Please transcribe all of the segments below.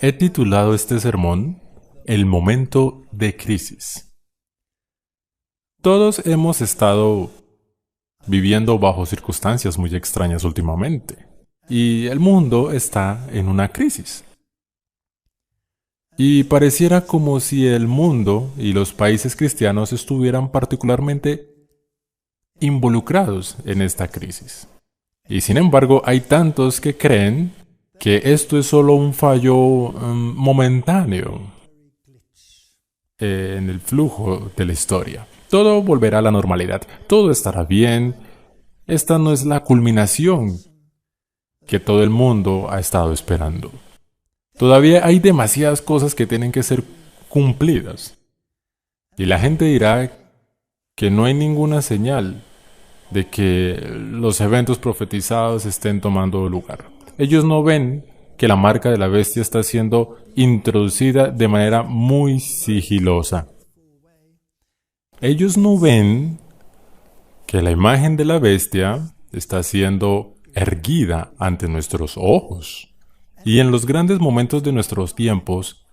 He titulado este sermón El momento de crisis. Todos hemos estado viviendo bajo circunstancias muy extrañas últimamente, y el mundo está en una crisis. Y pareciera como si el mundo y los países cristianos estuvieran particularmente involucrados en esta crisis. Y sin embargo, hay tantos que creen que esto es solo un fallo momentáneo en el flujo de la historia. Todo volverá a la normalidad, todo estará bien. Esta no es la culminación que todo el mundo ha estado esperando. Todavía hay demasiadas cosas que tienen que ser cumplidas. Y la gente dirá que no hay ninguna señal de que los eventos profetizados estén tomando lugar. Ellos no ven que la marca de la bestia está siendo introducida de manera muy sigilosa. Ellos no ven que la imagen de la bestia está siendo erguida ante nuestros ojos. Y en los grandes momentos de nuestros tiempos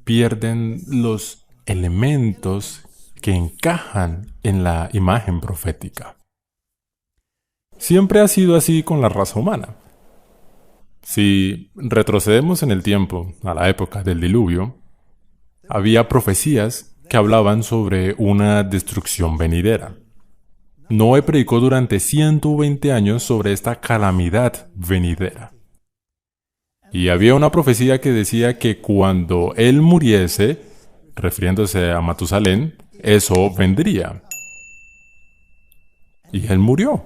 pierden los elementos que encajan en la imagen profética. Siempre ha sido así con la raza humana. Si retrocedemos en el tiempo, a la época del diluvio, había profecías que hablaban sobre una destrucción venidera. Noé predicó durante 120 años sobre esta calamidad venidera. Y había una profecía que decía que cuando él muriese, refiriéndose a Matusalén, eso vendría. Y él murió.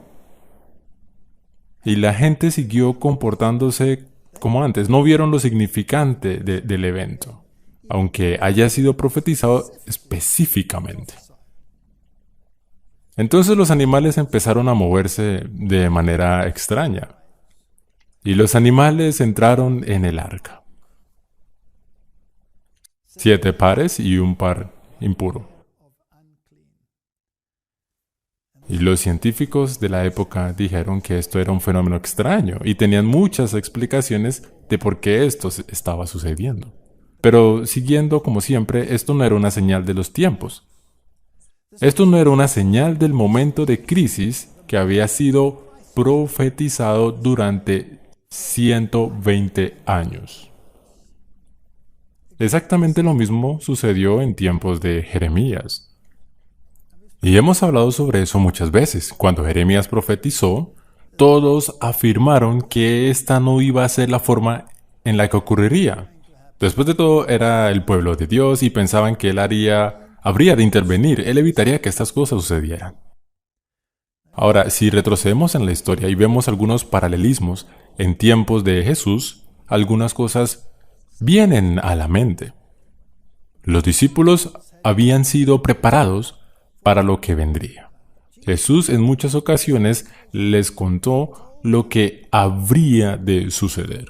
Y la gente siguió comportándose como antes. No vieron lo significante del evento, aunque haya sido profetizado específicamente. Entonces los animales empezaron a moverse de manera extraña. Y los animales entraron en el arca. 7 pares y un par impuro. Y los científicos de la época dijeron que esto era un fenómeno extraño y tenían muchas explicaciones de por qué esto estaba sucediendo. Pero siguiendo como siempre, esto no era una señal de los tiempos. Esto no era una señal del momento de crisis que había sido profetizado durante 120 años. Exactamente lo mismo sucedió en tiempos de Jeremías. Y hemos hablado sobre eso muchas veces. Cuando Jeremías profetizó, todos afirmaron que esta no iba a ser la forma en la que ocurriría. Después de todo, era el pueblo de Dios y pensaban que él habría de intervenir, él evitaría que estas cosas sucedieran. Ahora, si retrocedemos en la historia y vemos algunos paralelismos en tiempos de Jesús, algunas cosas vienen a la mente. Los discípulos habían sido preparados para lo que vendría. Jesús en muchas ocasiones les contó lo que habría de suceder,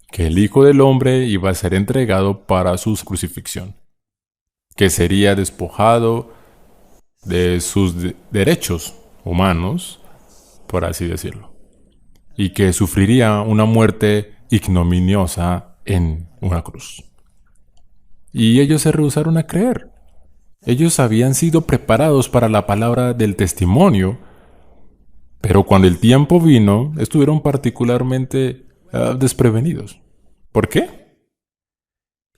que el Hijo del Hombre iba a ser entregado para su crucifixión, que sería despojado de sus derechos humanos, por así decirlo, y que sufriría una muerte ignominiosa en una cruz. Y ellos se rehusaron a creer. Ellos habían sido preparados para la palabra del testimonio, pero cuando el tiempo vino, estuvieron particularmente desprevenidos. ¿Por qué?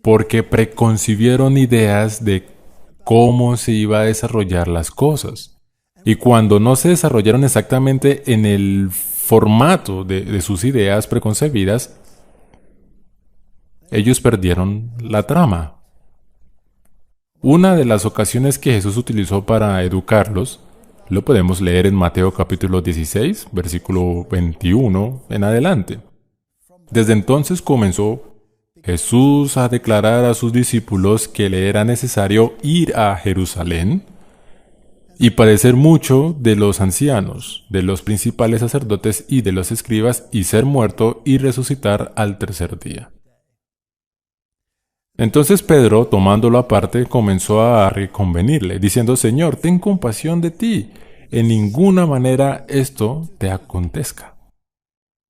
Porque preconcibieron ideas de cómo se iba a desarrollar las cosas. Y cuando no se desarrollaron exactamente en el formato de sus ideas preconcebidas, ellos perdieron la trama. Una de las ocasiones que Jesús utilizó para educarlos, lo podemos leer en Mateo capítulo 16, versículo 21 en adelante. Desde entonces comenzó Jesús a declarar a sus discípulos que le era necesario ir a Jerusalén y padecer mucho de los ancianos, de los principales sacerdotes y de los escribas, y ser muerto y resucitar al tercer día. Entonces Pedro, tomándolo aparte, comenzó a reconvenirle, diciendo: Señor, ten compasión de ti, en ninguna manera esto te acontezca.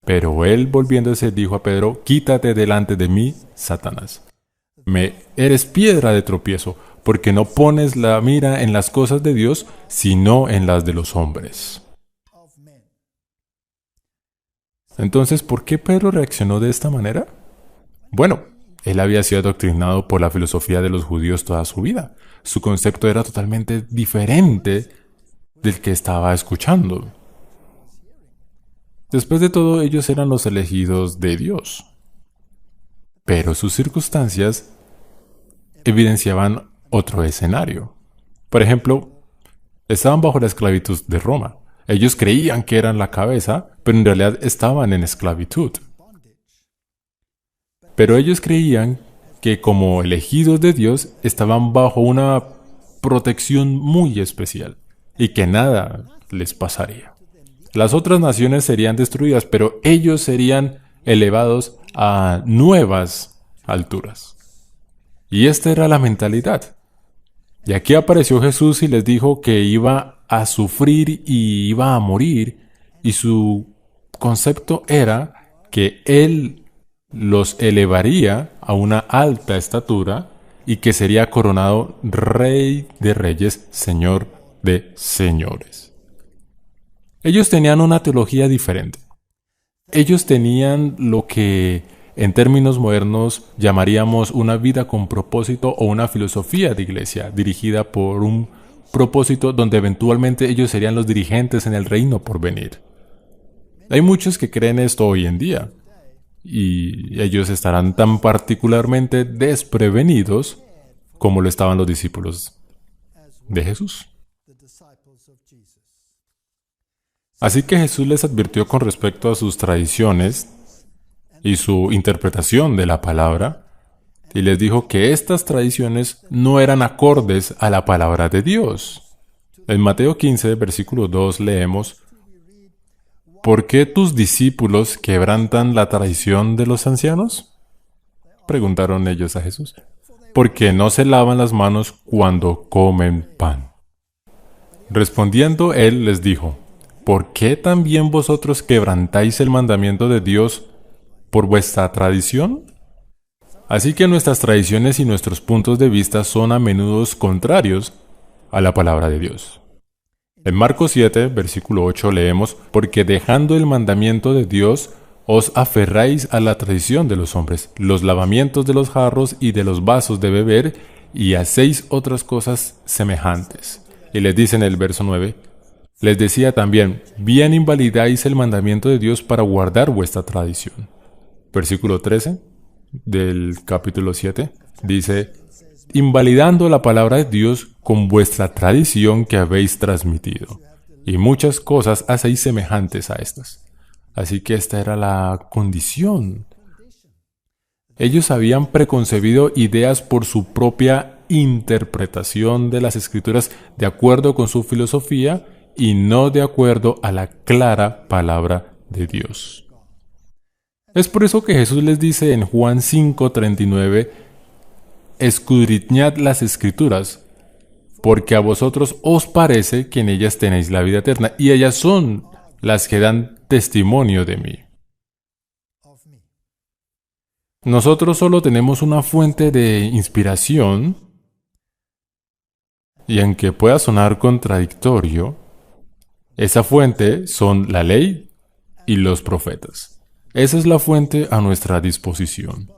Pero él, volviéndose, dijo a Pedro: quítate delante de mí, Satanás. Me eres piedra de tropiezo, porque no pones la mira en las cosas de Dios, sino en las de los hombres. Entonces, ¿por qué Pedro reaccionó de esta manera? Bueno, él había sido adoctrinado por la filosofía de los judíos toda su vida. Su concepto era totalmente diferente del que estaba escuchando. Después de todo, ellos eran los elegidos de Dios. Pero sus circunstancias evidenciaban otro escenario. Por ejemplo, estaban bajo la esclavitud de Roma. Ellos creían que eran la cabeza, pero en realidad estaban en esclavitud. Pero ellos creían que como elegidos de Dios estaban bajo una protección muy especial y que nada les pasaría. Las otras naciones serían destruidas, pero ellos serían elevados a nuevas alturas. Y esta era la mentalidad. Y aquí apareció Jesús y les dijo que iba a sufrir y iba a morir, y su concepto era que Él los elevaría a una alta estatura y que sería coronado Rey de Reyes, Señor de Señores. Ellos tenían una teología diferente. Ellos tenían lo que en términos modernos llamaríamos una vida con propósito o una filosofía de iglesia dirigida por un propósito donde eventualmente ellos serían los dirigentes en el reino por venir. Hay muchos que creen esto hoy en día y ellos estarán tan particularmente desprevenidos como lo estaban los discípulos de Jesús. Así que Jesús les advirtió con respecto a sus tradiciones y su interpretación de la palabra, y les dijo que estas tradiciones no eran acordes a la palabra de Dios. En Mateo 15, versículo 2 leemos: ¿por qué tus discípulos quebrantan la tradición de los ancianos? Preguntaron ellos a Jesús. Porque no se lavan las manos cuando comen pan. Respondiendo él les dijo: ¿por qué también vosotros quebrantáis el mandamiento de Dios por vuestra tradición? Así que nuestras tradiciones y nuestros puntos de vista son a menudo contrarios a la palabra de Dios. En Marcos 7, versículo 8 leemos: porque dejando el mandamiento de Dios, os aferráis a la tradición de los hombres, los lavamientos de los jarros y de los vasos de beber, y hacéis otras cosas semejantes. Y les dice en el verso 9: les decía también, bien invalidáis el mandamiento de Dios para guardar vuestra tradición. Versículo 13 del capítulo 7 dice: invalidando la palabra de Dios con vuestra tradición que habéis transmitido, y muchas cosas hacéis semejantes a estas. Así que esta era la condición. Ellos habían preconcebido ideas por su propia interpretación de las Escrituras de acuerdo con su filosofía y no de acuerdo a la clara palabra de Dios. Es por eso que Jesús les dice en Juan 5:39: escudriñad las Escrituras, porque a vosotros os parece que en ellas tenéis la vida eterna, y ellas son las que dan testimonio de mí. Nosotros solo tenemos una fuente de inspiración, y aunque pueda sonar contradictorio, esa fuente son la ley y los profetas. Esa es la fuente a nuestra disposición.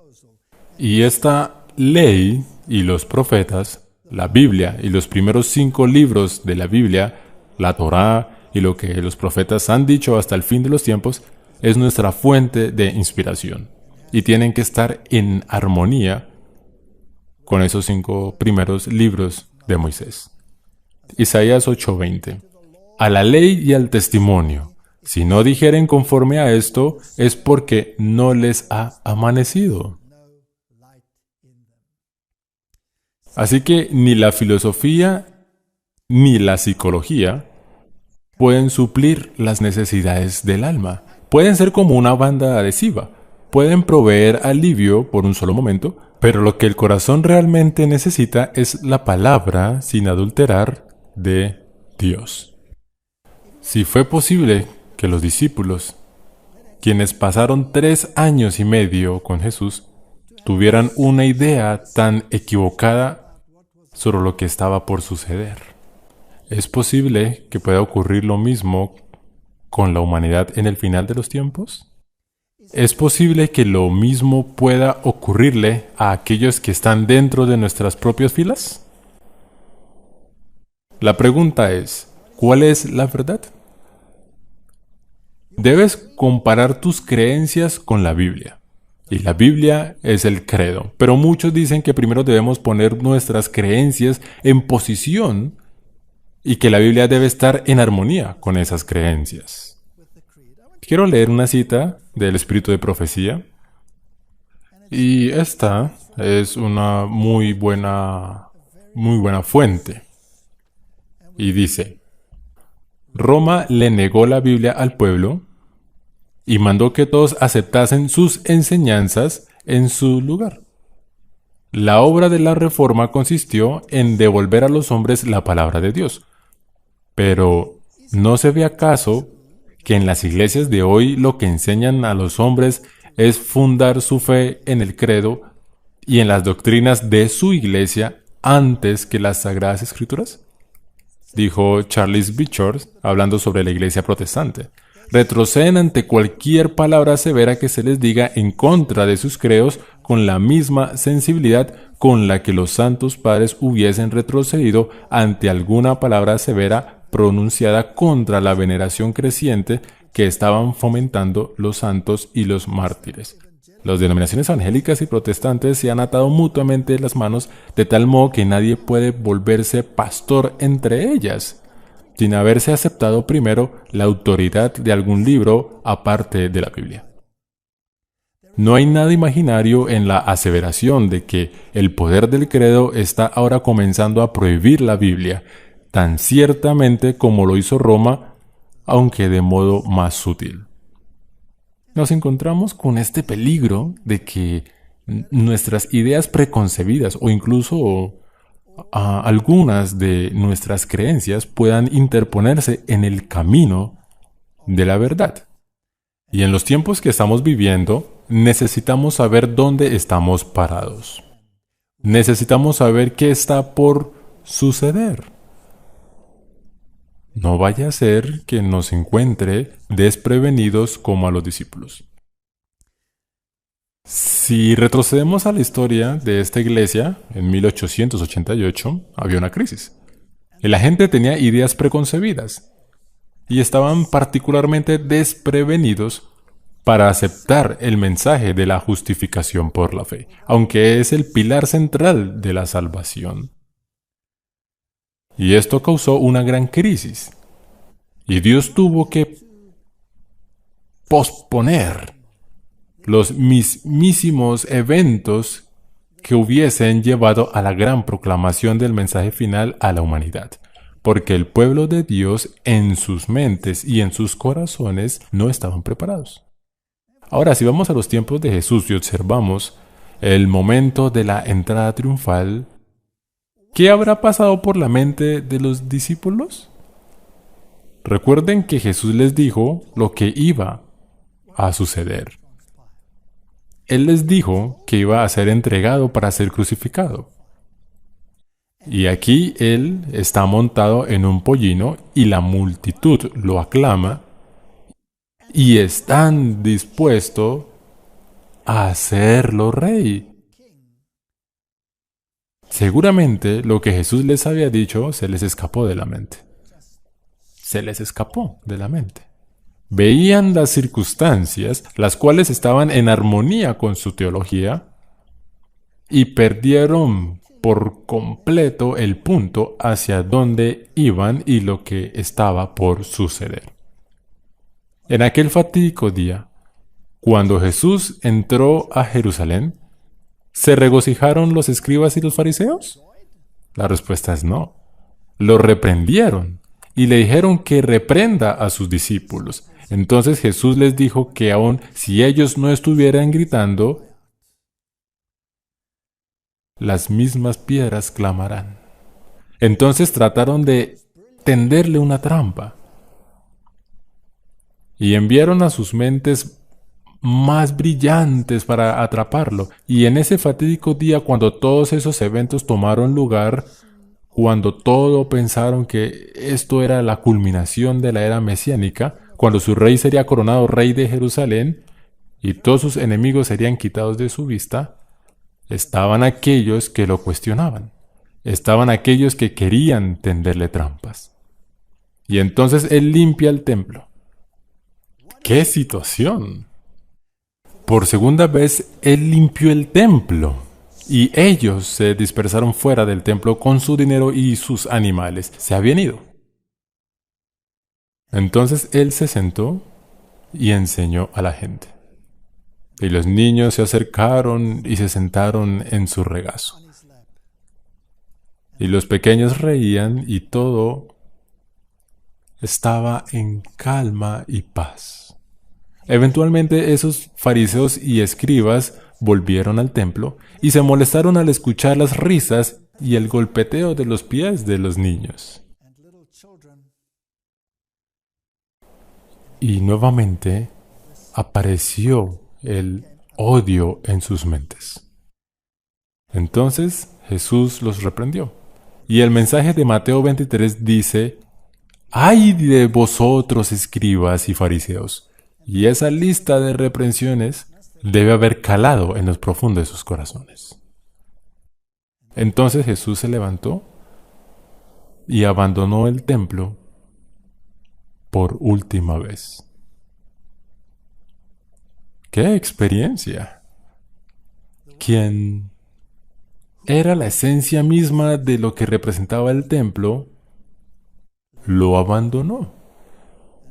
Y esta ley y los profetas, la Biblia y los primeros 5 libros de la Biblia, la Torá y lo que los profetas han dicho hasta el fin de los tiempos, es nuestra fuente de inspiración. Y tienen que estar en armonía con esos 5 primeros libros de Moisés. Isaías 8:20. A la ley y al testimonio. Si no dijeren conforme a esto, es porque no les ha amanecido. Así que ni la filosofía ni la psicología pueden suplir las necesidades del alma. Pueden ser como una banda adhesiva. Pueden proveer alivio por un solo momento, pero lo que el corazón realmente necesita es la palabra sin adulterar de Dios. Si fue posible que los discípulos quienes pasaron 3 años y medio con Jesús, tuvieran una idea tan equivocada sobre lo que estaba por suceder. ¿Es posible que pueda ocurrir lo mismo con la humanidad en el final de los tiempos? ¿Es posible que lo mismo pueda ocurrirle a aquellos que están dentro de nuestras propias filas? La pregunta es, ¿cuál es la verdad? Debes comparar tus creencias con la Biblia. Y la Biblia es el credo. Pero muchos dicen que primero debemos poner nuestras creencias en posición y que la Biblia debe estar en armonía con esas creencias. Quiero leer una cita del Espíritu de Profecía. Y esta es una muy buena fuente. Y dice, Roma le negó la Biblia al pueblo y mandó que todos aceptasen sus enseñanzas en su lugar. La obra de la reforma consistió en devolver a los hombres la palabra de Dios. Pero, ¿no se ve acaso que en las iglesias de hoy lo que enseñan a los hombres es fundar su fe en el credo y en las doctrinas de su iglesia antes que las Sagradas Escrituras? Dijo Charles Bichard, hablando sobre la iglesia protestante. Retroceden ante cualquier palabra severa que se les diga en contra de sus credos con la misma sensibilidad con la que los santos padres hubiesen retrocedido ante alguna palabra severa pronunciada contra la veneración creciente que estaban fomentando los santos y los mártires. Las denominaciones evangélicas y protestantes se han atado mutuamente las manos de tal modo que nadie puede volverse pastor entre ellas, sin haberse aceptado primero la autoridad de algún libro aparte de la Biblia. No hay nada imaginario en la aseveración de que el poder del credo está ahora comenzando a prohibir la Biblia, tan ciertamente como lo hizo Roma, aunque de modo más sutil. Nos encontramos con este peligro de que nuestras ideas preconcebidas o incluso algunas de nuestras creencias puedan interponerse en el camino de la verdad. Y en los tiempos que estamos viviendo, necesitamos saber dónde estamos parados. Necesitamos saber qué está por suceder. No vaya a ser que nos encuentre desprevenidos como a los discípulos. Si retrocedemos a la historia de esta iglesia, en 1888 había una crisis. Y la gente tenía ideas preconcebidas y estaban particularmente desprevenidos para aceptar el mensaje de la justificación por la fe, aunque es el pilar central de la salvación. Y esto causó una gran crisis. Y Dios tuvo que posponer los mismísimos eventos que hubiesen llevado a la gran proclamación del mensaje final a la humanidad. Porque el pueblo de Dios en sus mentes y en sus corazones no estaban preparados. Ahora, si vamos a los tiempos de Jesús y observamos el momento de la entrada triunfal, ¿qué habrá pasado por la mente de los discípulos? Recuerden que Jesús les dijo lo que iba a suceder. Él les dijo que iba a ser entregado para ser crucificado. Y aquí Él está montado en un pollino y la multitud lo aclama y están dispuestos a hacerlo rey. Seguramente lo que Jesús les había dicho se les escapó de la mente. Se les escapó de la mente. Veían las circunstancias, las cuales estaban en armonía con su teología, y perdieron por completo el punto hacia dónde iban y lo que estaba por suceder. En aquel fatídico día, cuando Jesús entró a Jerusalén, ¿se regocijaron los escribas y los fariseos? La respuesta es no. Lo reprendieron y le dijeron que reprenda a sus discípulos. Entonces Jesús les dijo que aun si ellos no estuvieran gritando, las mismas piedras clamarán. Entonces trataron de tenderle una trampa y enviaron a sus mentes más brillantes para atraparlo. Y en ese fatídico día, cuando todos esos eventos tomaron lugar, cuando todos pensaron que esto era la culminación de la era mesiánica, cuando su rey sería coronado rey de Jerusalén y todos sus enemigos serían quitados de su vista, estaban aquellos que lo cuestionaban, estaban aquellos que querían tenderle trampas. Y entonces él limpia el templo. ¡Qué situación! Por segunda vez, él limpió el templo. Y ellos se dispersaron fuera del templo con su dinero y sus animales. Se habían ido. Entonces él se sentó y enseñó a la gente. Y los niños se acercaron y se sentaron en su regazo. Y los pequeños reían y todo estaba en calma y paz. Eventualmente esos fariseos y escribas volvieron al templo y se molestaron al escuchar las risas y el golpeteo de los pies de los niños. Y nuevamente apareció el odio en sus mentes. Entonces Jesús los reprendió. Y el mensaje de Mateo 23 dice: ¡ay de vosotros, escribas y fariseos! Y esa lista de reprensiones debe haber calado en los profundos de sus corazones. Entonces Jesús se levantó y abandonó el templo por última vez. ¡Qué experiencia! Quien era la esencia misma de lo que representaba el templo, lo abandonó,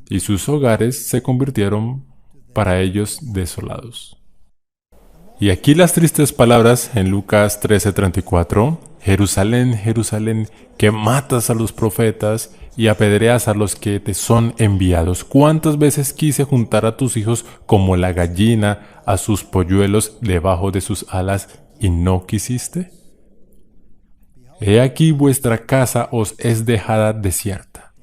y sus hogares se convirtieron para ellos desolados. Y aquí las tristes palabras en Lucas 13:34, Jerusalén, Jerusalén, que matas a los profetas y apedreas a los que te son enviados. ¿Cuántas veces quise juntar a tus hijos como la gallina a sus polluelos debajo de sus alas y no quisiste? He aquí vuestra casa os es dejada desierta.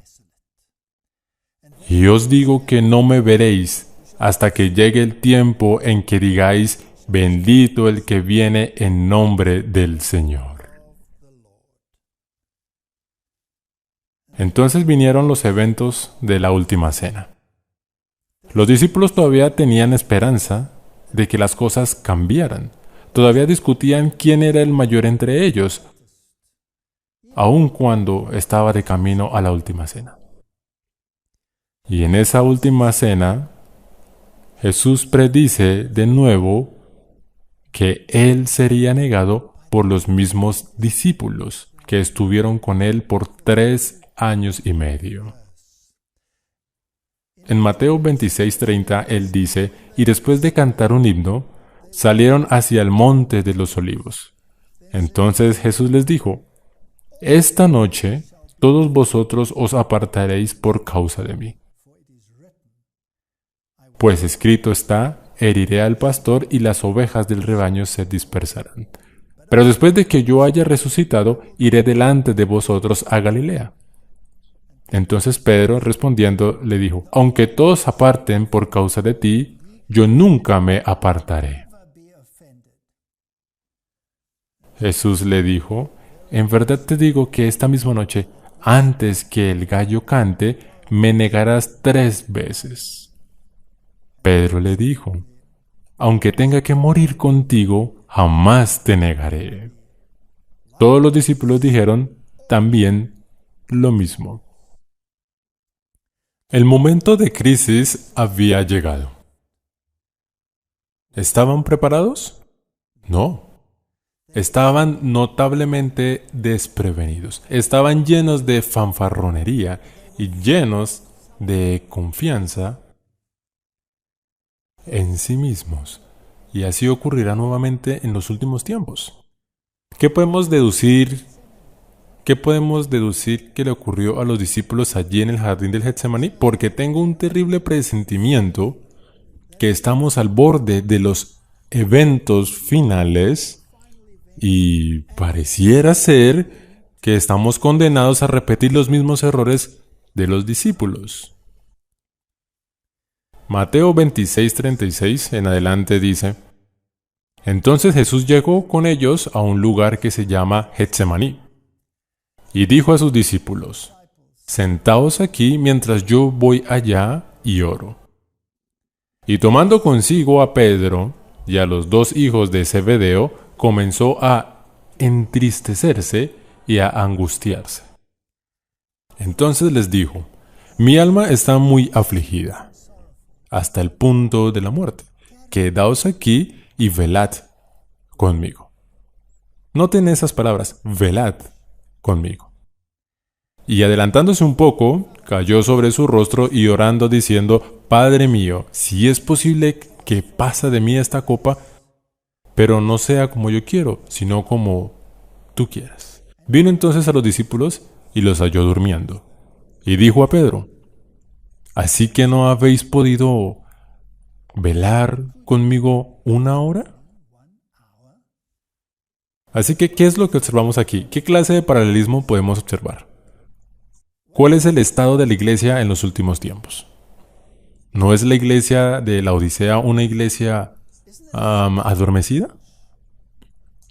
Y os digo que no me veréis hasta que llegue el tiempo en que digáis: bendito el que viene en nombre del Señor. Entonces vinieron los eventos de la última cena. Los discípulos todavía tenían esperanza de que las cosas cambiaran. Todavía discutían quién era el mayor entre ellos, aun cuando estaba de camino a la última cena. Y en esa última cena, Jesús predice de nuevo que Él sería negado por los mismos discípulos que estuvieron con Él por 3 años y medio. En Mateo 26:30 Él dice: y después de cantar un himno, salieron hacia el monte de los olivos. Entonces Jesús les dijo: esta noche todos vosotros os apartaréis por causa de mí. Pues escrito está: heriré al pastor y las ovejas del rebaño se dispersarán. Pero después de que yo haya resucitado, iré delante de vosotros a Galilea. Entonces Pedro, respondiendo, le dijo: aunque todos aparten por causa de ti, yo nunca me apartaré. Jesús le dijo: en verdad te digo que esta misma noche, antes que el gallo cante, me negarás 3 veces. Pedro le dijo: aunque tenga que morir contigo, jamás te negaré. Todos los discípulos dijeron también lo mismo. El momento de crisis había llegado. ¿Estaban preparados? No. Estaban notablemente desprevenidos. Estaban llenos de fanfarronería y llenos de confianza en sí mismos. Y así ocurrirá nuevamente en los últimos tiempos. ¿Qué podemos deducir que le ocurrió a los discípulos allí en el jardín del Getsemaní? Porque tengo un terrible presentimiento que estamos al borde de los eventos finales y pareciera ser que estamos condenados a repetir los mismos errores de los discípulos. Mateo 26:36 en adelante dice: Entonces Jesús llegó con ellos a un lugar que se llama Getsemaní, y dijo a sus discípulos: Sentaos aquí mientras yo voy allá y oro. Y tomando consigo a Pedro y a los dos hijos de Zebedeo, comenzó a entristecerse y a angustiarse. Entonces les dijo: Mi alma está muy afligida, hasta el punto de la muerte. Quedaos aquí y velad conmigo. Noten esas palabras: velad conmigo. Y adelantándose un poco, cayó sobre su rostro y orando diciendo: Padre mío, si es posible que pase de mí esta copa, pero no sea como yo quiero, sino como tú quieras. Vino entonces a los discípulos y los halló durmiendo. Y dijo a Pedro: ¿Así que no habéis podido velar conmigo una hora? Así que, ¿qué es lo que observamos aquí? ¿Qué clase de paralelismo podemos observar? ¿Cuál es el estado de la iglesia en los últimos tiempos? ¿No es la iglesia de la Odisea una iglesia adormecida?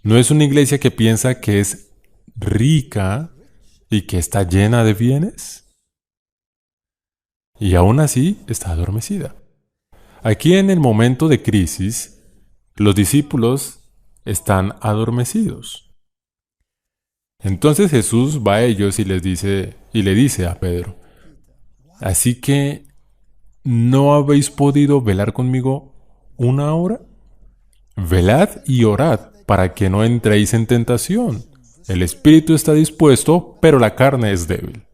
¿No es una iglesia que piensa que es rica y que está llena de bienes? Y aún así está adormecida. Aquí en el momento de crisis, los discípulos están adormecidos. Entonces Jesús va a ellos y le dice a Pedro: ¿Así que no habéis podido velar conmigo una hora? Velad y orad para que no entréis en tentación. El espíritu está dispuesto, pero la carne es débil.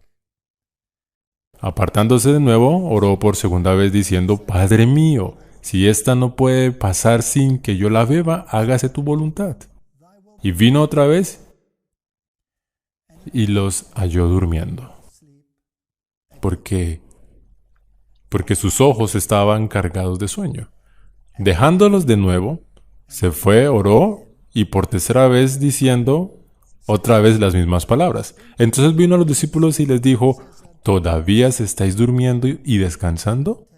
Apartándose de nuevo, oró por segunda vez diciendo: Padre mío, si esta no puede pasar sin que yo la beba, hágase tu voluntad. Y vino otra vez y los halló durmiendo, porque sus ojos estaban cargados de sueño. Dejándolos de nuevo, se fue, oró, y por tercera vez diciendo otra vez las mismas palabras. Entonces vino a los discípulos y les dijo: ¿Todavía se estáis durmiendo y descansando?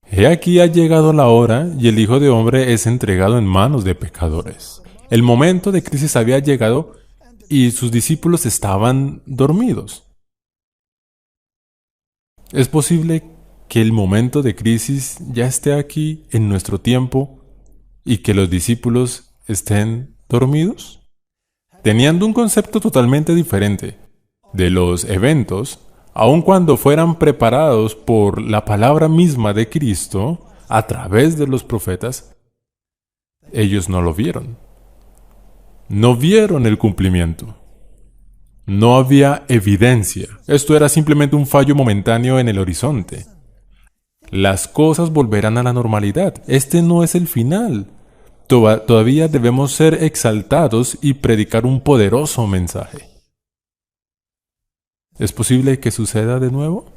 He aquí ha llegado la hora y el Hijo de Hombre es entregado en manos de pecadores. El momento de crisis había llegado y sus discípulos estaban dormidos. ¿Es posible que el momento de crisis ya esté aquí en nuestro tiempo y que los discípulos estén dormidos? Teniendo un concepto totalmente diferente de los eventos, aun cuando fueran preparados por la palabra misma de Cristo a través de los profetas, ellos no lo vieron. No vieron el cumplimiento. No había evidencia. Esto era simplemente un fallo momentáneo en el horizonte. Las cosas volverán a la normalidad. Este no es el final. Todavía debemos ser exaltados y predicar un poderoso mensaje. ¿Es posible que suceda de nuevo?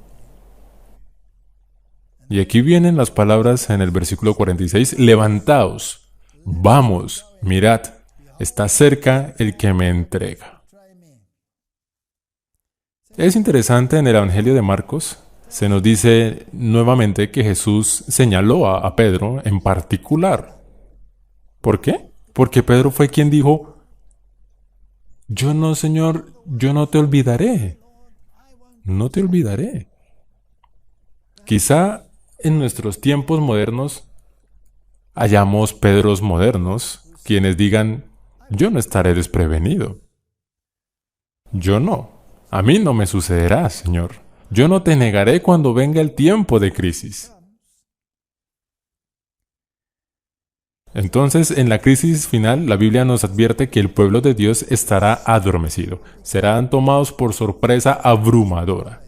Y aquí vienen las palabras en el versículo 46. Levantaos, vamos, mirad, está cerca el que me entrega. Es interesante, en el Evangelio de Marcos se nos dice nuevamente que Jesús señaló a Pedro en particular. ¿Por qué? Porque Pedro fue quien dijo: Yo no, Señor, yo no te olvidaré. No te olvidaré. Quizá en nuestros tiempos modernos hayamos Pedros modernos quienes digan: Yo no estaré desprevenido. Yo no. A mí no me sucederá, Señor. Yo no te negaré cuando venga el tiempo de crisis. Entonces, en la crisis final, la Biblia nos advierte que el pueblo de Dios estará adormecido. Serán tomados por sorpresa abrumadora.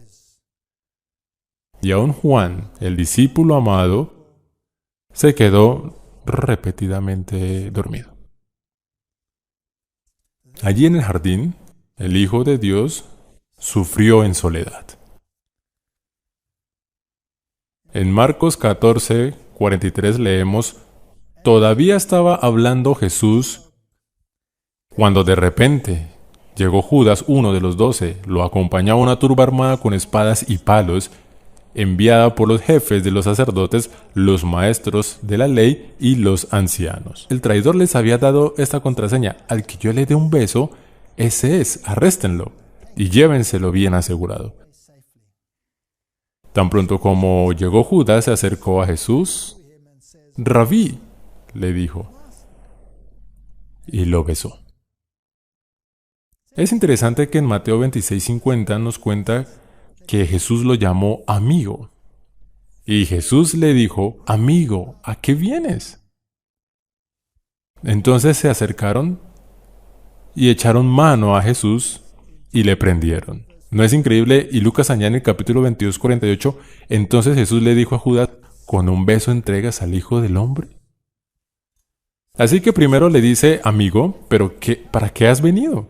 Y aún Juan, el discípulo amado, se quedó repetidamente dormido. Allí en el jardín, el Hijo de Dios sufrió en soledad. En Marcos 14:43 leemos: Todavía estaba hablando Jesús cuando de repente llegó Judas, uno de los 12, lo acompañaba una turba armada con espadas y palos, enviada por los jefes de los sacerdotes, los maestros de la ley y los ancianos. El traidor les había dado esta contraseña: al que yo le dé un beso, ese es, arréstenlo y llévenselo bien asegurado. Tan pronto como llegó Judas, se acercó a Jesús. Rabí, le dijo, y lo besó. Es interesante que en Mateo 26:50 nos cuenta que Jesús lo llamó amigo. Y Jesús le dijo: amigo, ¿a qué vienes? Entonces se acercaron y echaron mano a Jesús y le prendieron. ¿No es increíble? Y Lucas añade en el capítulo 22:48, entonces Jesús le dijo a Judas: ¿con un beso entregas al Hijo del Hombre? Así que primero le dice: amigo, pero ¿para qué has venido?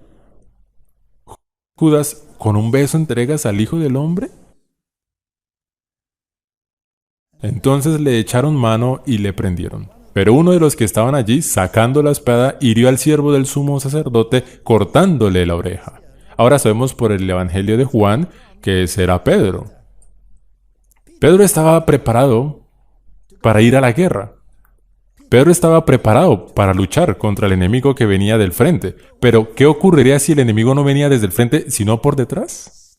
Judas: ¿con un beso entregas al Hijo del Hombre? Entonces le echaron mano y le prendieron. Pero uno de los que estaban allí, sacando la espada, hirió al siervo del sumo sacerdote, cortándole la oreja. Ahora sabemos por el Evangelio de Juan que ese era Pedro. Pedro estaba preparado para ir a la guerra. Pedro estaba preparado para luchar contra el enemigo que venía del frente. Pero, ¿qué ocurriría si el enemigo no venía desde el frente, sino por detrás?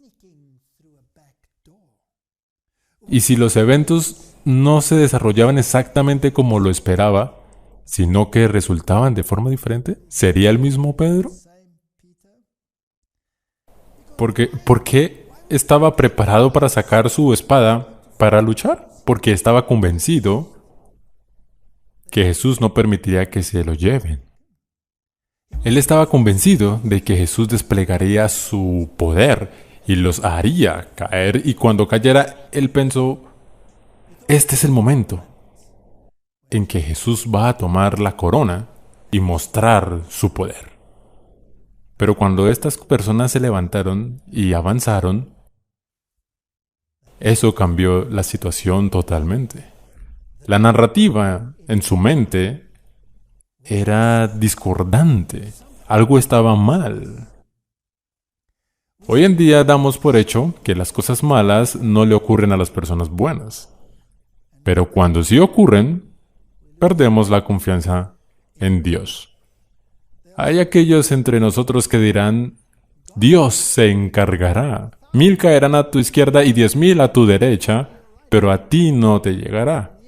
Y si los eventos no se desarrollaban exactamente como lo esperaba, sino que resultaban de forma diferente, ¿sería el mismo Pedro? ¿Por qué estaba preparado para sacar su espada para luchar? Porque estaba convencido que Jesús no permitiría que se lo lleven. Él estaba convencido de que Jesús desplegaría su poder y los haría caer, y cuando cayera, él pensó: este es el momento en que Jesús va a tomar la corona y mostrar su poder. Pero cuando estas personas se levantaron y avanzaron, eso cambió la situación totalmente. La narrativa en su mente era discordante. Algo estaba mal. Hoy en día damos por hecho que las cosas malas no le ocurren a las personas buenas. Pero cuando sí ocurren, perdemos la confianza en Dios. Hay aquellos entre nosotros que dirán: Dios se encargará. 1000 caerán a tu izquierda y 10,000 a tu derecha, pero a ti no te llegará.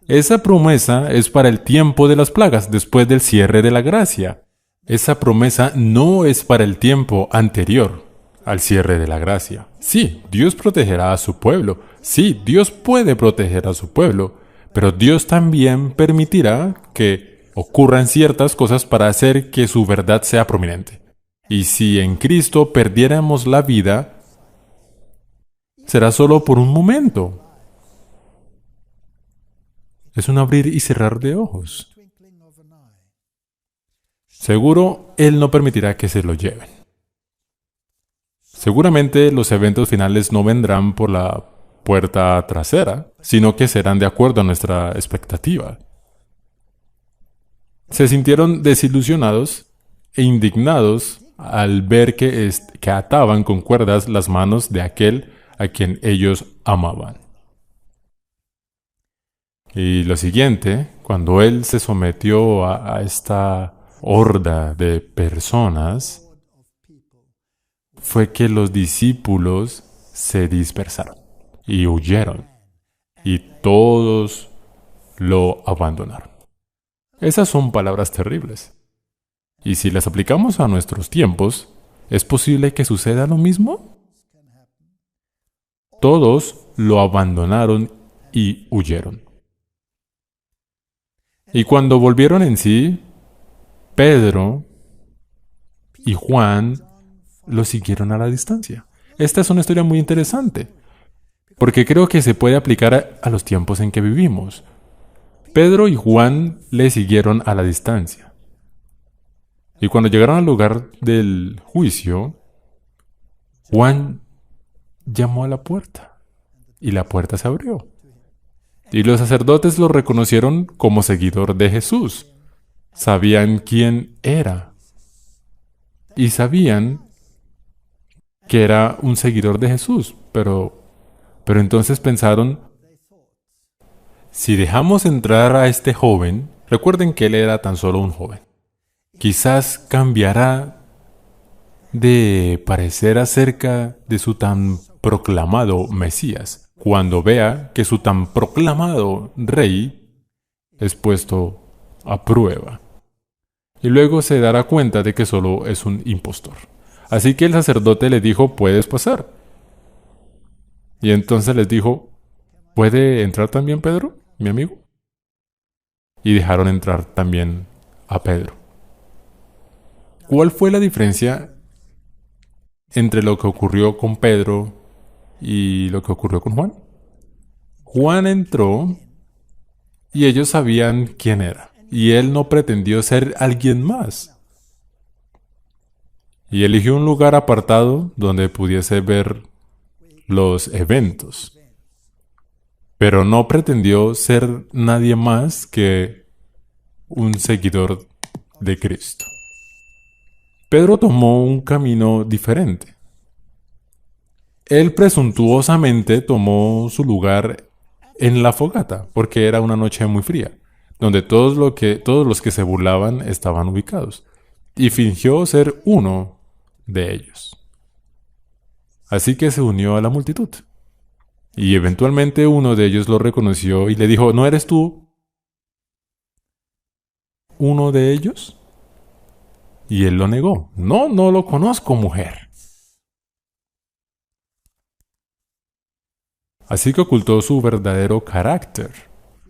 Esa promesa es para el tiempo de las plagas, después del cierre de la gracia. Esa promesa no es para el tiempo anterior al cierre de la gracia. Sí, Dios protegerá a su pueblo. Sí, Dios puede proteger a su pueblo. Pero Dios también permitirá que ocurran ciertas cosas para hacer que su verdad sea prominente. Y si en Cristo perdiéramos la vida, será solo por un momento. Es un abrir y cerrar de ojos. Seguro, Él no permitirá que se lo lleven. Seguramente los eventos finales no vendrán por la puerta trasera, sino que serán de acuerdo a nuestra expectativa. Se sintieron desilusionados e indignados al ver que ataban con cuerdas las manos de aquel a quien ellos amaban. Y lo siguiente, cuando él se sometió a esta horda de personas, fue que los discípulos se dispersaron y huyeron, y todos lo abandonaron. Esas son palabras terribles. Y si las aplicamos a nuestros tiempos, ¿es posible que suceda lo mismo? Todos lo abandonaron y huyeron. Y cuando volvieron en sí, Pedro y Juan lo siguieron a la distancia. Esta es una historia muy interesante, porque creo que se puede aplicar a los tiempos en que vivimos. Pedro y Juan le siguieron a la distancia. Y cuando llegaron al lugar del juicio, Juan llamó a la puerta, y la puerta se abrió. Y los sacerdotes lo reconocieron como seguidor de Jesús. Sabían quién era. Y sabían que era un seguidor de Jesús, pero Pero entonces pensaron, si dejamos entrar a este joven, recuerden que él era tan solo un joven, quizás cambiará de parecer acerca de su tan proclamado Mesías, cuando vea que su tan proclamado rey es puesto a prueba. Y luego se dará cuenta de que solo es un impostor. Así que el sacerdote le dijo, puedes pasar. Y entonces les dijo, ¿puede entrar también Pedro, mi amigo? Y dejaron entrar también a Pedro. ¿Cuál fue la diferencia entre lo que ocurrió con Pedro y lo que ocurrió con Juan? Juan entró y ellos sabían quién era. Y él no pretendió ser alguien más. Y eligió un lugar apartado donde pudiese ver los eventos. Pero no pretendió ser nadie más que un seguidor de Cristo. Pedro tomó un camino diferente. Él presuntuosamente tomó su lugar en la fogata, porque era una noche muy fría, donde todos los que se burlaban estaban ubicados, y fingió ser uno de ellos. Así que se unió a la multitud. Y eventualmente uno de ellos lo reconoció y le dijo, ¿no eres tú uno de ellos? Y él lo negó. No, no lo conozco, mujer. Así que ocultó su verdadero carácter.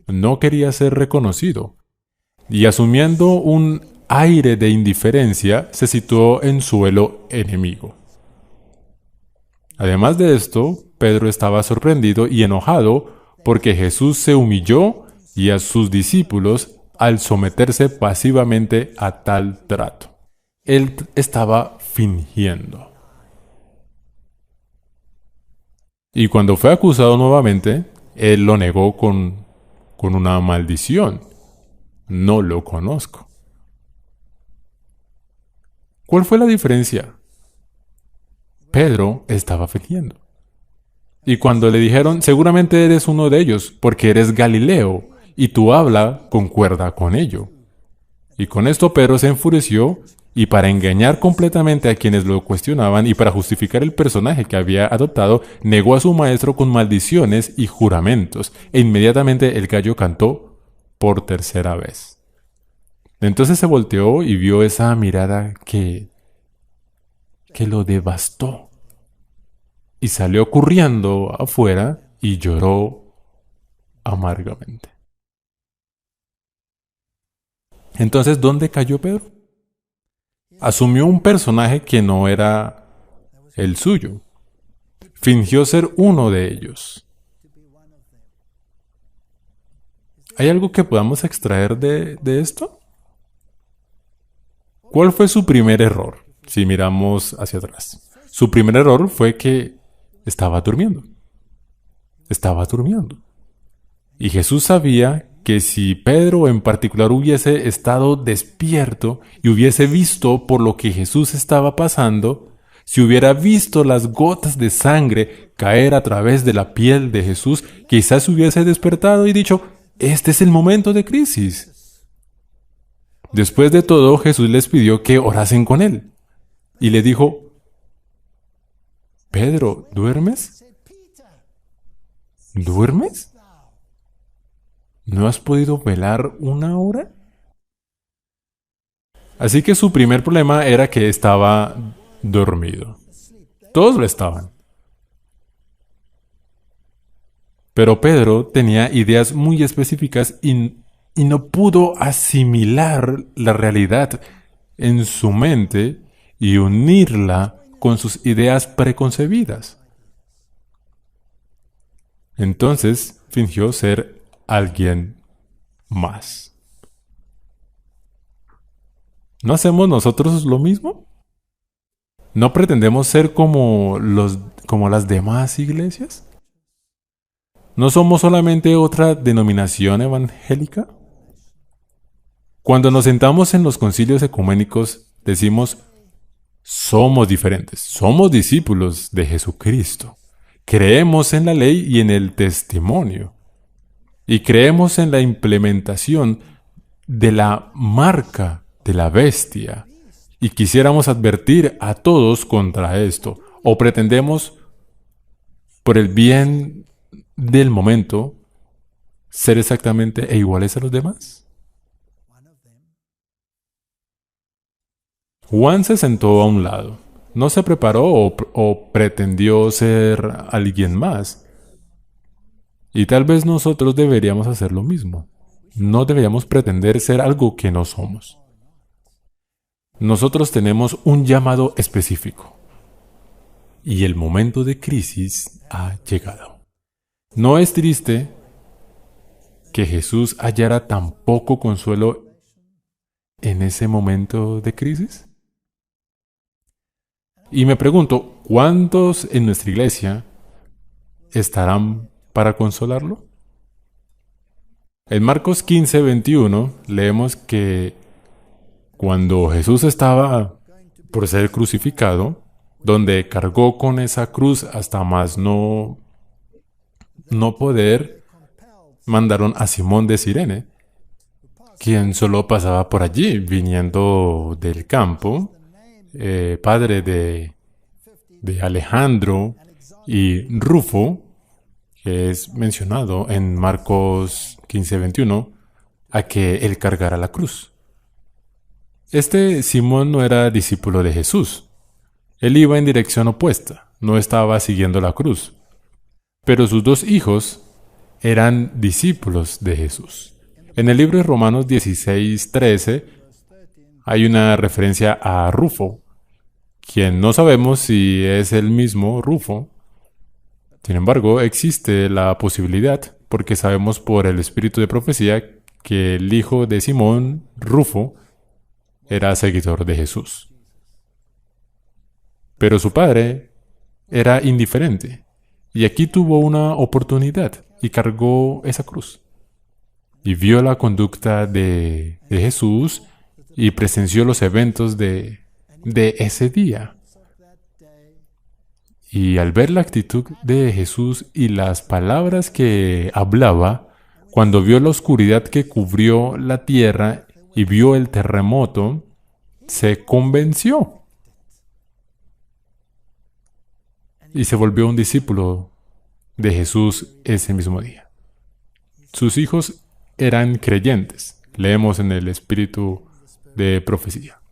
No quería ser reconocido. Y asumiendo un aire de indiferencia, se situó en suelo enemigo. Además de esto, Pedro estaba sorprendido y enojado porque Jesús se humilló y a sus discípulos al someterse pasivamente a tal trato. Él estaba fingiendo. Y cuando fue acusado nuevamente, él lo negó con una maldición. No lo conozco. ¿Cuál fue la diferencia? Pedro estaba fingiendo. Y cuando le dijeron, seguramente eres uno de ellos, porque eres Galileo, y tu habla concuerda con ello. Y con esto Pedro se enfureció, y para engañar completamente a quienes lo cuestionaban y para justificar el personaje que había adoptado, negó a su maestro con maldiciones y juramentos, e inmediatamente el gallo cantó por tercera vez. Entonces se volteó y vio esa mirada que lo devastó. Y salió corriendo afuera y lloró amargamente. Entonces, ¿dónde cayó Pedro? Asumió un personaje que no era el suyo. Fingió ser uno de ellos. ¿Hay algo que podamos extraer de esto? ¿Cuál fue su primer error? Si miramos hacia atrás. Su primer error fue que estaba durmiendo. Estaba durmiendo. Y Jesús sabía que si Pedro en particular hubiese estado despierto y hubiese visto por lo que Jesús estaba pasando, si hubiera visto las gotas de sangre caer a través de la piel de Jesús, quizás hubiese despertado y dicho, este es el momento de crisis. Después de todo, Jesús les pidió que orasen con él. Y le dijo, Pedro, ¿duermes? ¿Duermes? ¿No has podido velar una hora? Así que su primer problema era que estaba dormido. Todos lo estaban. Pero Pedro tenía ideas muy específicas y no pudo asimilar la realidad en su mente y unirla con sus ideas preconcebidas. Entonces fingió ser alguien más. ¿No hacemos nosotros lo mismo? ¿No pretendemos ser como las demás iglesias? ¿No somos solamente otra denominación evangélica? Cuando nos sentamos en los concilios ecuménicos, decimos, somos diferentes, somos discípulos de Jesucristo. Creemos en la ley y en el testimonio. Y creemos en la implementación de la marca de la bestia. Y quisiéramos advertir a todos contra esto. O pretendemos, por el bien del momento, ser exactamente e iguales a los demás. Juan se sentó a un lado. No se preparó o pretendió ser alguien más. Y tal vez nosotros deberíamos hacer lo mismo. No deberíamos pretender ser algo que no somos. Nosotros tenemos un llamado específico. Y el momento de crisis ha llegado. ¿No es triste que Jesús hallara tan poco consuelo en ese momento de crisis? Y me pregunto, ¿cuántos en nuestra iglesia estarán para consolarlo? En Marcos 15:21 leemos que cuando Jesús estaba por ser crucificado, donde cargó con esa cruz hasta más no poder, mandaron a Simón de Cirene, quien solo pasaba por allí, viniendo del campo, padre de Alejandro y Rufo, que es mencionado en Marcos 15:21, a que él cargara la cruz. Este Simón no era discípulo de Jesús. Él iba en dirección opuesta, no estaba siguiendo la cruz. Pero sus dos hijos eran discípulos de Jesús. En el libro de Romanos 16:13 hay una referencia a Rufo, quien no sabemos si es el mismo Rufo. Sin embargo, existe la posibilidad, porque sabemos por el espíritu de profecía que el hijo de Simón, Rufo, era seguidor de Jesús. Pero su padre era indiferente, y aquí tuvo una oportunidad y cargó esa cruz. Y vio la conducta de Jesús y presenció los eventos de ese día. Y al ver la actitud de Jesús y las palabras que hablaba, cuando vio la oscuridad que cubrió la tierra y vio el terremoto, se convenció y se volvió un discípulo de Jesús ese mismo día. Sus hijos eran creyentes, leemos en el espíritu de profecía.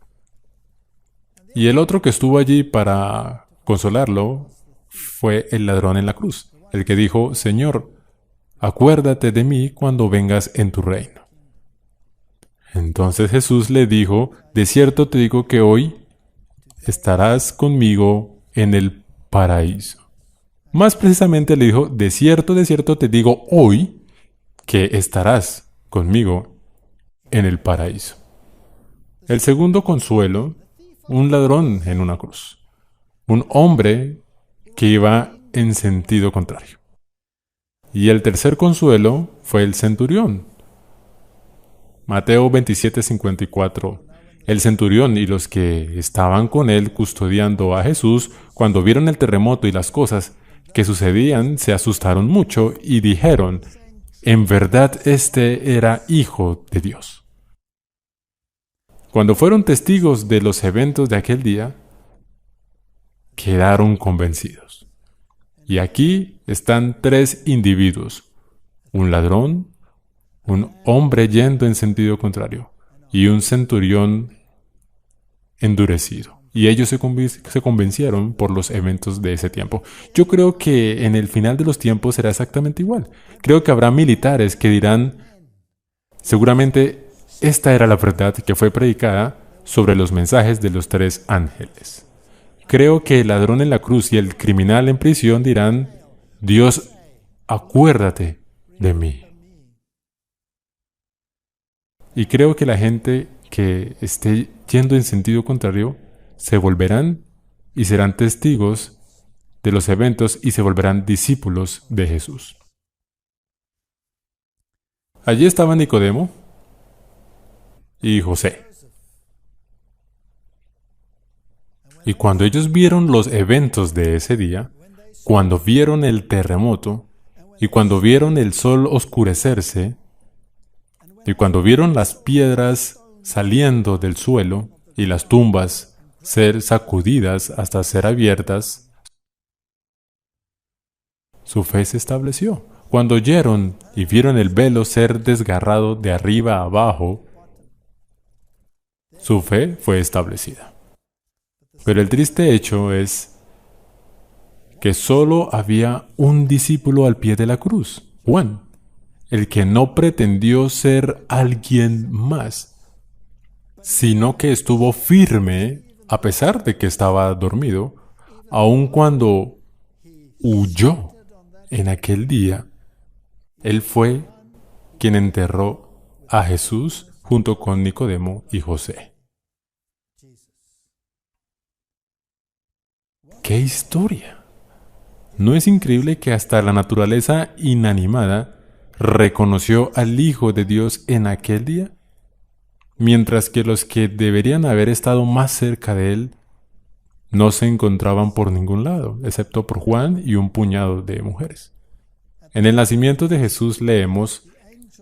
Y el otro que estuvo allí para consolarlo fue el ladrón en la cruz, el que dijo, Señor, acuérdate de mí cuando vengas en tu reino. Entonces Jesús le dijo, de cierto te digo que hoy estarás conmigo en el paraíso. Más precisamente le dijo, de cierto te digo hoy que estarás conmigo en el paraíso. El segundo consuelo, un ladrón en una cruz. Un hombre que iba en sentido contrario. Y el tercer consuelo fue el centurión. Mateo 27:54. El centurión y los que estaban con él custodiando a Jesús, cuando vieron el terremoto y las cosas que sucedían, se asustaron mucho y dijeron, en verdad este era hijo de Dios. Cuando fueron testigos de los eventos de aquel día, quedaron convencidos. Y aquí están tres individuos, un ladrón, un hombre yendo en sentido contrario y un centurión endurecido. Y ellos se convencieron por los eventos de ese tiempo. Yo creo que en el final de los tiempos será exactamente igual. Creo que habrá militares que dirán, seguramente esta era la verdad que fue predicada sobre los mensajes de los tres ángeles. Creo que el ladrón en la cruz y el criminal en prisión dirán, Dios, acuérdate de mí. Y creo que la gente que esté yendo en sentido contrario se volverán y serán testigos de los eventos y se volverán discípulos de Jesús. Allí estaba Nicodemo y José. Y cuando ellos vieron los eventos de ese día, cuando vieron el terremoto, y cuando vieron el sol oscurecerse, y cuando vieron las piedras saliendo del suelo, y las tumbas ser sacudidas hasta ser abiertas, su fe se estableció. Cuando oyeron y vieron el velo ser desgarrado de arriba a abajo, su fe fue establecida. Pero el triste hecho es que solo había un discípulo al pie de la cruz, Juan, el que no pretendió ser alguien más, sino que estuvo firme a pesar de que estaba dormido, aun cuando huyó en aquel día. Él fue quien enterró a Jesús junto con Nicodemo y José. ¡Qué historia! ¿No es increíble que hasta la naturaleza inanimada reconoció al Hijo de Dios en aquel día? Mientras que los que deberían haber estado más cerca de Él no se encontraban por ningún lado, excepto por Juan y un puñado de mujeres. En el nacimiento de Jesús leemos: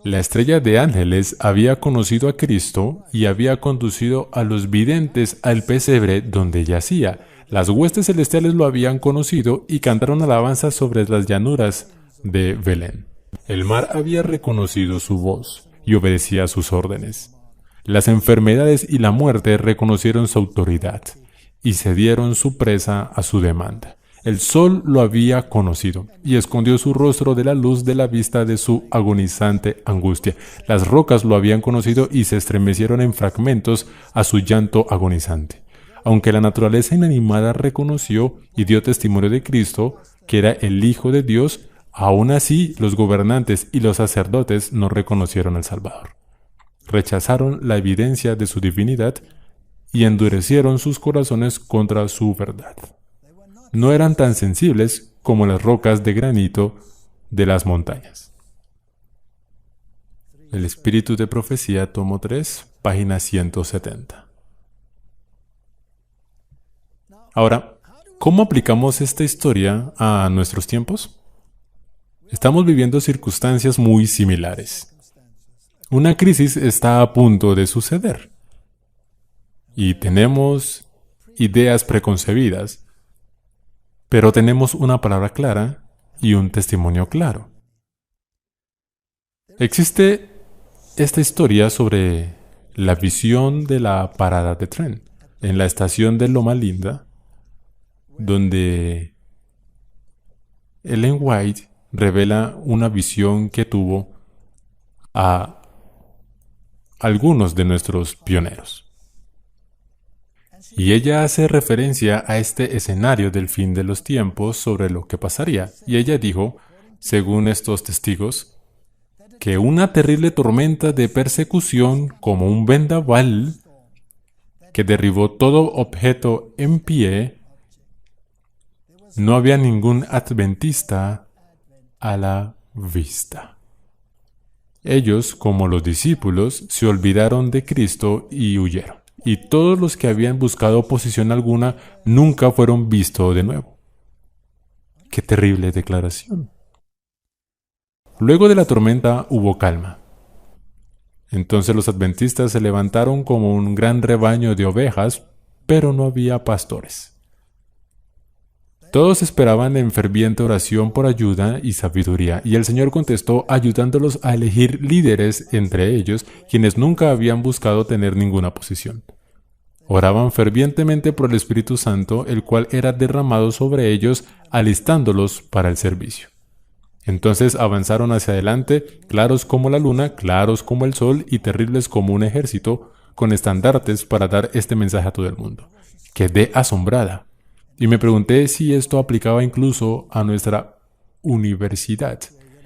la estrella de ángeles había conocido a Cristo y había conducido a los videntes al pesebre donde yacía. Las huestes celestiales lo habían conocido y cantaron alabanzas sobre las llanuras de Belén. El mar había reconocido su voz y obedecía a sus órdenes. Las enfermedades y la muerte reconocieron su autoridad y cedieron su presa a su demanda. El sol lo había conocido y escondió su rostro de la luz de la vista de su agonizante angustia. Las rocas lo habían conocido y se estremecieron en fragmentos a su llanto agonizante. Aunque la naturaleza inanimada reconoció y dio testimonio de Cristo, que era el Hijo de Dios, aún así los gobernantes y los sacerdotes no reconocieron al Salvador. Rechazaron la evidencia de su divinidad y endurecieron sus corazones contra su verdad. No eran tan sensibles como las rocas de granito de las montañas. El Espíritu de Profecía, tomo 3, página 170. Ahora, ¿cómo aplicamos esta historia a nuestros tiempos? Estamos viviendo circunstancias muy similares. Una crisis está a punto de suceder. Y tenemos ideas preconcebidas, pero tenemos una palabra clara y un testimonio claro. Existe esta historia sobre la visión de la parada de tren en la estación de Loma Linda, donde Ellen White revela una visión que tuvo a algunos de nuestros pioneros. Y ella hace referencia a este escenario del fin de los tiempos sobre lo que pasaría. Y ella dijo, según estos testigos, que una terrible tormenta de persecución como un vendaval que derribó todo objeto en pie. No había ningún adventista a la vista. Ellos, como los discípulos, se olvidaron de Cristo y huyeron. Y todos los que habían buscado oposición alguna nunca fueron vistos de nuevo. ¡Qué terrible declaración! Luego de la tormenta hubo calma. Entonces los adventistas se levantaron como un gran rebaño de ovejas, pero no había pastores. Todos esperaban en ferviente oración por ayuda y sabiduría, y el Señor contestó ayudándolos a elegir líderes entre ellos, quienes nunca habían buscado tener ninguna posición. Oraban fervientemente por el Espíritu Santo, el cual era derramado sobre ellos, alistándolos para el servicio. Entonces avanzaron hacia adelante, claros como la luna, claros como el sol y terribles como un ejército, con estandartes para dar este mensaje a todo el mundo. Quedé asombrada. Y me pregunté si esto aplicaba incluso a nuestra universidad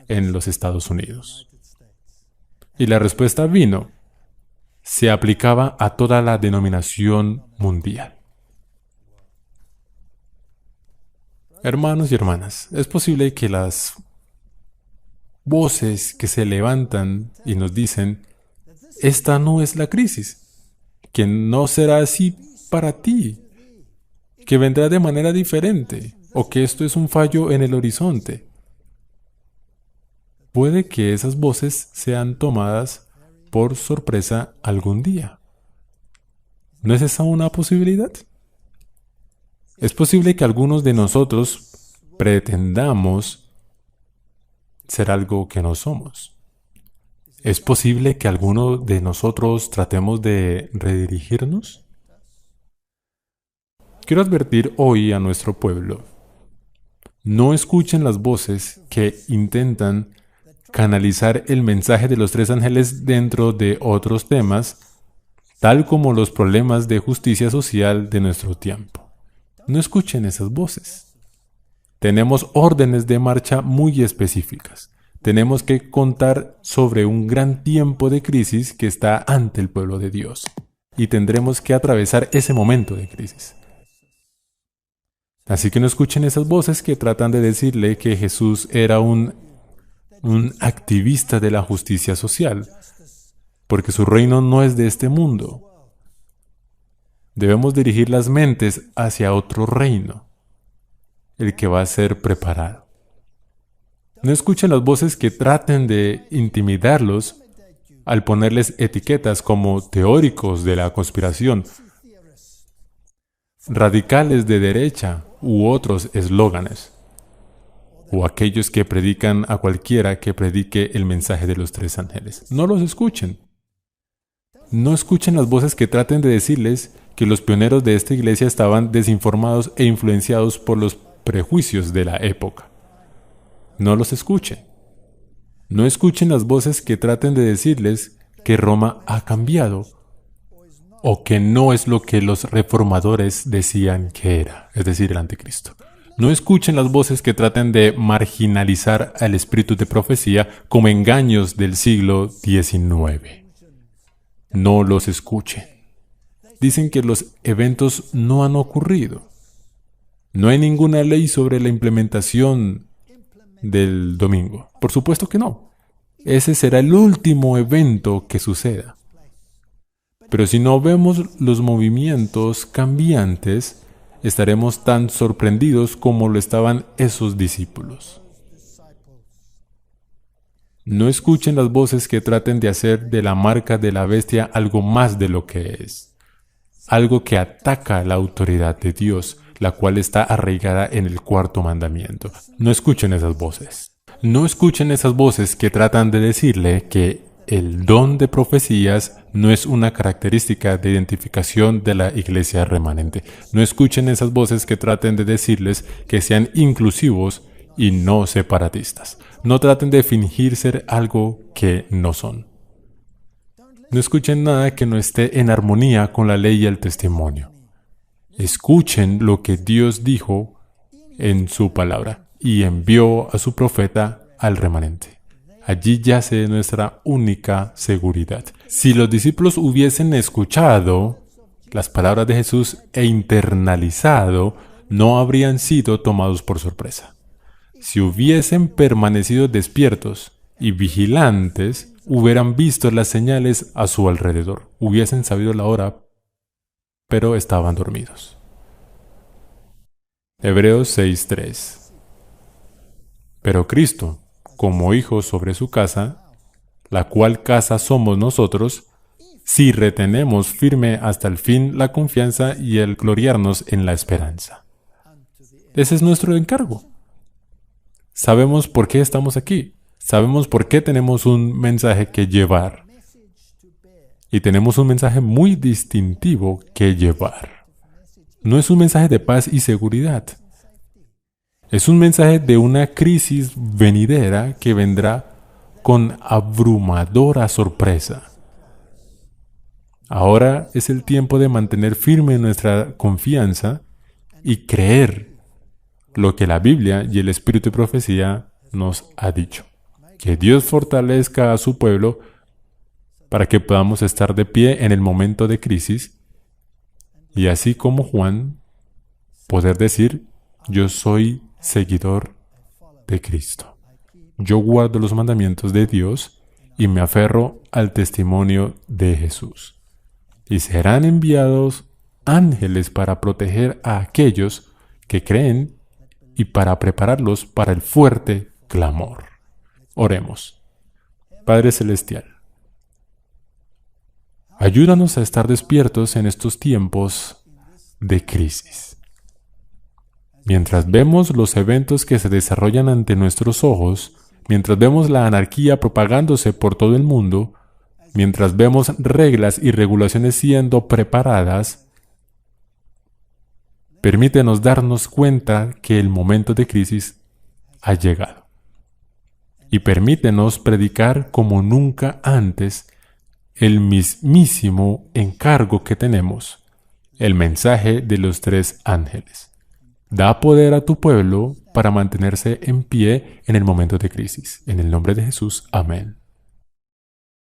en los Estados Unidos. Y la respuesta vino. Se aplicaba a toda la denominación mundial. Hermanos y hermanas, es posible que las voces que se levantan y nos dicen, esta no es la crisis, que no será así para ti, que vendrá de manera diferente, o que esto es un fallo en el horizonte. Puede que esas voces sean tomadas por sorpresa algún día. ¿No es esa una posibilidad? Es posible que algunos de nosotros pretendamos ser algo que no somos. ¿Es posible que alguno de nosotros tratemos de redirigirnos? Quiero advertir hoy a nuestro pueblo: no escuchen las voces que intentan canalizar el mensaje de los tres ángeles dentro de otros temas, tal como los problemas de justicia social de nuestro tiempo. No escuchen esas voces. Tenemos órdenes de marcha muy específicas. Tenemos que contar sobre un gran tiempo de crisis que está ante el pueblo de Dios. Y tendremos que atravesar ese momento de crisis. Así que no escuchen esas voces que tratan de decirle que Jesús era un activista de la justicia social, porque su reino no es de este mundo. Debemos dirigir las mentes hacia otro reino, el que va a ser preparado. No escuchen las voces que traten de intimidarlos al ponerles etiquetas como teóricos de la conspiración, radicales de derecha u otros eslóganes, o aquellos que predican a cualquiera que predique el mensaje de los tres ángeles. No los escuchen. No escuchen las voces que traten de decirles que los pioneros de esta iglesia estaban desinformados e influenciados por los prejuicios de la época. No los escuchen. No escuchen las voces que traten de decirles que Roma ha cambiado o que no es lo que los reformadores decían que era, es decir, el anticristo. No escuchen las voces que traten de marginalizar al espíritu de profecía como engaños del siglo XIX. No los escuchen. Dicen que los eventos no han ocurrido. No hay ninguna ley sobre la implementación del domingo. Por supuesto que no. Ese será el último evento que suceda. Pero si no vemos los movimientos cambiantes, estaremos tan sorprendidos como lo estaban esos discípulos. No escuchen las voces que traten de hacer de la marca de la bestia algo más de lo que es. Algo que ataca la autoridad de Dios, la cual está arraigada en el cuarto mandamiento. No escuchen esas voces. No escuchen esas voces que tratan de decirle que el don de profecías no es una característica de identificación de la iglesia remanente. No escuchen esas voces que traten de decirles que sean inclusivos y no separatistas. No traten de fingir ser algo que no son. No escuchen nada que no esté en armonía con la ley y el testimonio. Escuchen lo que Dios dijo en su palabra y envió a su profeta al remanente. Allí yace nuestra única seguridad. Si los discípulos hubiesen escuchado las palabras de Jesús e internalizado, no habrían sido tomados por sorpresa. Si hubiesen permanecido despiertos y vigilantes, hubieran visto las señales a su alrededor, hubiesen sabido la hora, pero estaban dormidos. Hebreos 6:3. Pero Cristo, como hijo sobre su casa, la cual casa somos nosotros, si retenemos firme hasta el fin la confianza y el gloriarnos en la esperanza. Ese es nuestro encargo. Sabemos por qué estamos aquí. Sabemos por qué tenemos un mensaje que llevar. Y tenemos un mensaje muy distintivo que llevar. No es un mensaje de paz y seguridad. Es un mensaje de una crisis venidera que vendrá con abrumadora sorpresa. Ahora es el tiempo de mantener firme nuestra confianza y creer lo que la Biblia y el Espíritu de Profecía nos ha dicho. Que Dios fortalezca a su pueblo para que podamos estar de pie en el momento de crisis y así como Juan, poder decir: yo soy seguidor de Cristo. Yo guardo los mandamientos de Dios y me aferro al testimonio de Jesús. Y serán enviados ángeles para proteger a aquellos que creen y para prepararlos para el fuerte clamor. Oremos. Padre Celestial, ayúdanos a estar despiertos en estos tiempos de crisis. Mientras vemos los eventos que se desarrollan ante nuestros ojos, mientras vemos la anarquía propagándose por todo el mundo, mientras vemos reglas y regulaciones siendo preparadas, permítenos darnos cuenta que el momento de crisis ha llegado. Y permítenos predicar como nunca antes el mismísimo encargo que tenemos, el mensaje de los 3 ángeles. Da poder a tu pueblo para mantenerse en pie en el momento de crisis. En el nombre de Jesús, amén.